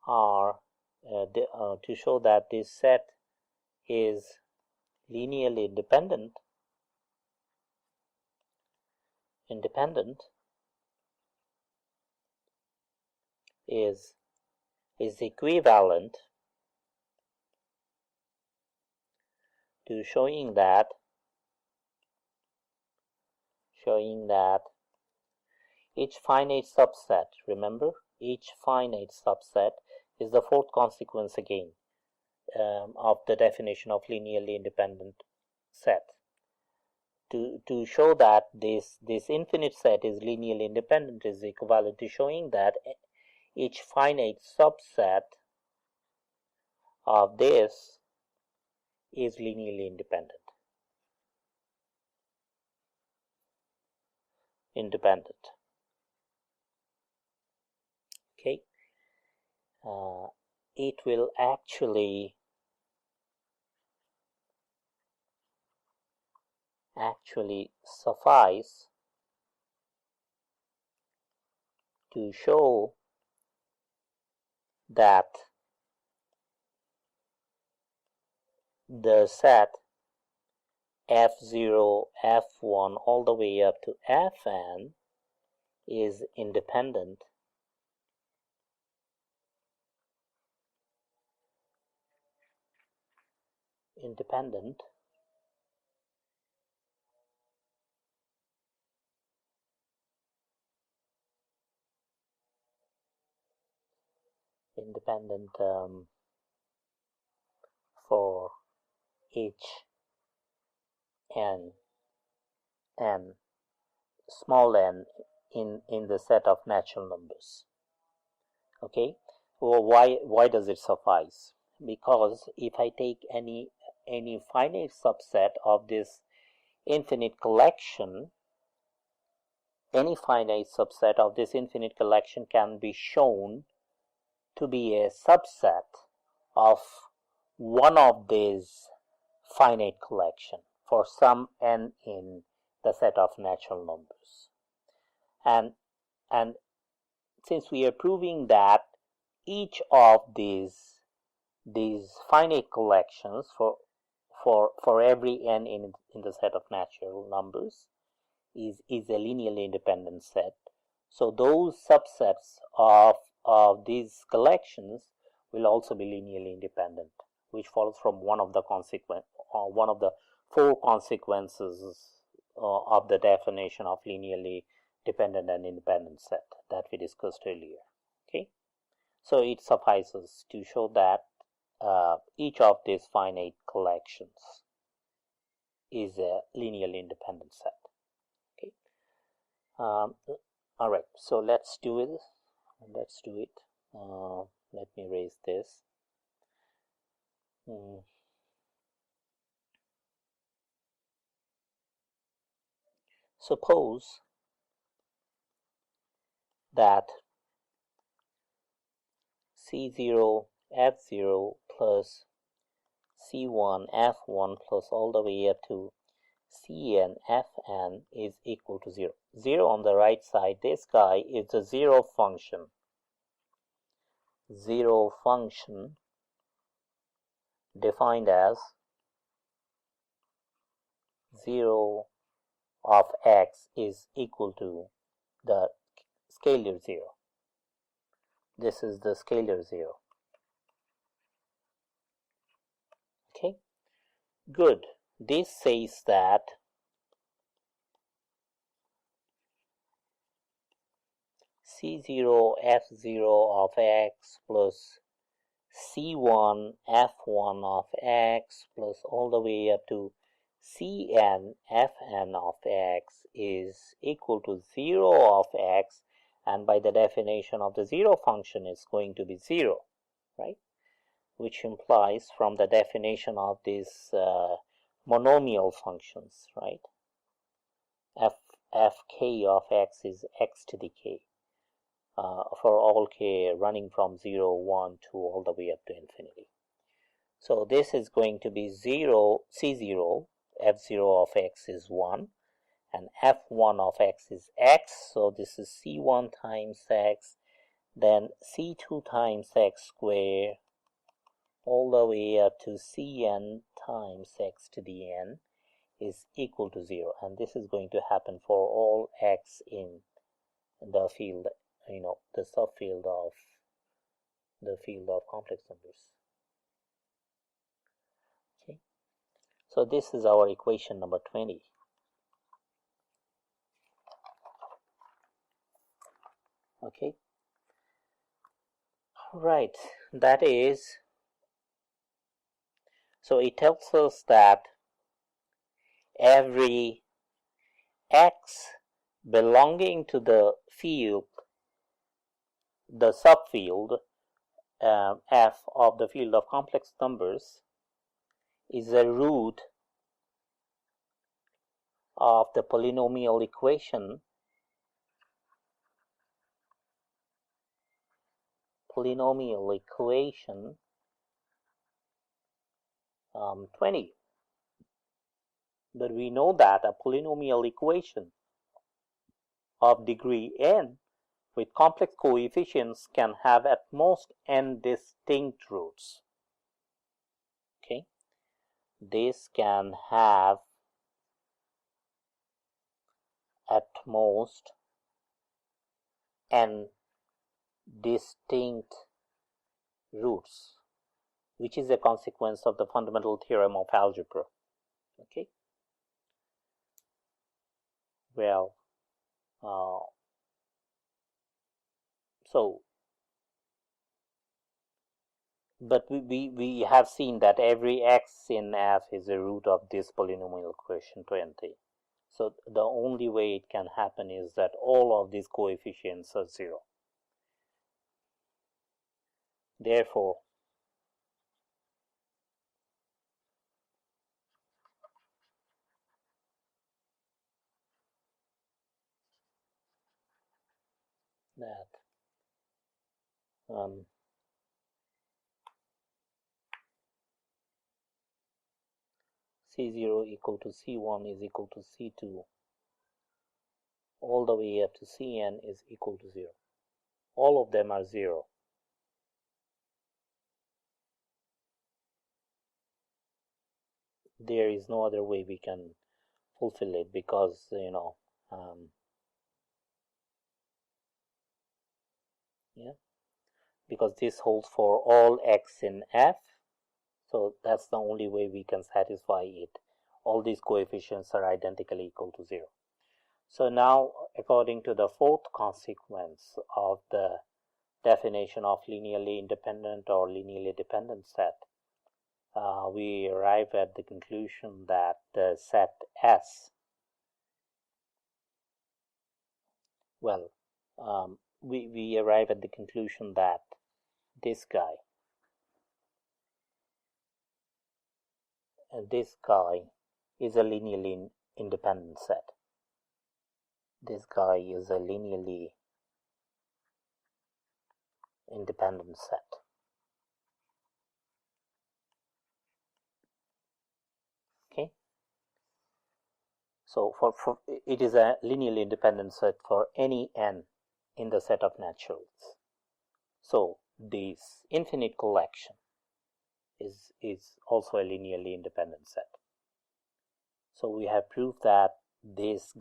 Speaker 1: are to show that this set is linearly independent. Is equivalent to showing that each finite subset, remember, each finite subset is the fourth consequence again of the definition of linearly independent set. To show that this infinite set is linearly independent is equivalent to showing that each finite subset of this is linearly independent. Okay, it will actually suffice to show that the set F0, F1 all the way up to Fn is independent for each n small n in the set of natural numbers. Okay, well, why does it suffice? Because if I take any finite subset of this infinite collection, any finite subset of this infinite collection can be shown to be a subset of one of these finite collection for some n in the set of natural numbers. And since we are proving that each of these finite collections for every n in the set of natural numbers is a linearly independent set, so those subsets of these collections will also be linearly independent, which follows from one of the four consequences of the definition of linearly dependent and independent set that we discussed earlier. Okay, so it suffices to show that each of these finite collections is a linearly independent set. Okay, all right, so let's do it. Let me erase this. Suppose that C0, F0 plus C1 F1 plus all the way up to Cn Fn is equal to 0. 0 on the right side, this guy is the zero function. Zero function defined as 0 of x is equal to the scalar 0. This is the scalar 0. Okay, good. This says that C0 F0 of x plus C1 F1 of x plus all the way up to Cn Fn of x is equal to 0 of x, and by the definition of the zero function is going to be 0, right? Which implies from the definition of these monomial functions, right? Fk of x is x to the k for all k running from 0, 1, 2 all the way up to infinity. So this is going to be 0, C0, F0 of x is 1, and F1 of x is x, so this is C1 times x, then C2 times x squared, all the way up to Cn times x to the n is equal to 0, and this is going to happen for all x in the field, the subfield of the field of complex numbers. Okay, so this is our equation number 20. Okay, right, that is, so it tells us that every x belonging to the field, the subfield f of the field of complex numbers is a root of the polynomial equation 20. But we know that a polynomial equation of degree n with complex coefficients can have at most n distinct roots. Okay, this can have at most n distinct roots, which is a consequence of the fundamental theorem of algebra. Okay, well, but we have seen that every x in f is a root of this polynomial equation 20. So the only way it can happen is that all of these coefficients are 0. Therefore, that C0 equal to C1 is equal to C2 all the way up to Cn is equal to 0. All of them are 0. There is no other way we can fulfill it, because because this holds for all x in f, so that's the only way we can satisfy it. All these coefficients are identically equal to 0. So now, according to the fourth consequence of the definition of linearly independent or linearly dependent set, we arrive at the conclusion that the set S, well, we arrive at the conclusion that this guy is a linearly independent set. This guy is a linearly independent set. So for it is a linearly independent set for any n in the set of naturals. So this infinite collection is also a linearly independent set. So we have proved that this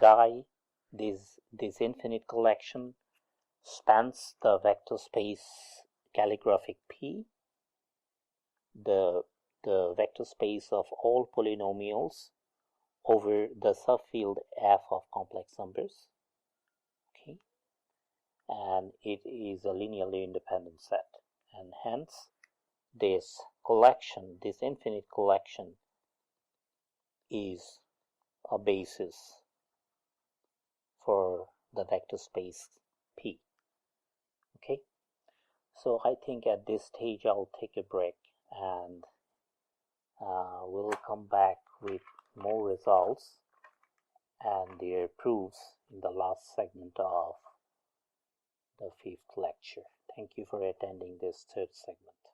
Speaker 1: infinite collection spans the vector space calligraphic P, the vector space of all polynomials over the subfield F of complex numbers. Okay, and it is a linearly independent set, and hence this collection, this infinite collection, is a basis for the vector space P. Okay, so I think at this stage I'll take a break, and we'll come back with more results and their proofs in the last segment of the 5th lecture. Thank you for attending this 3rd segment.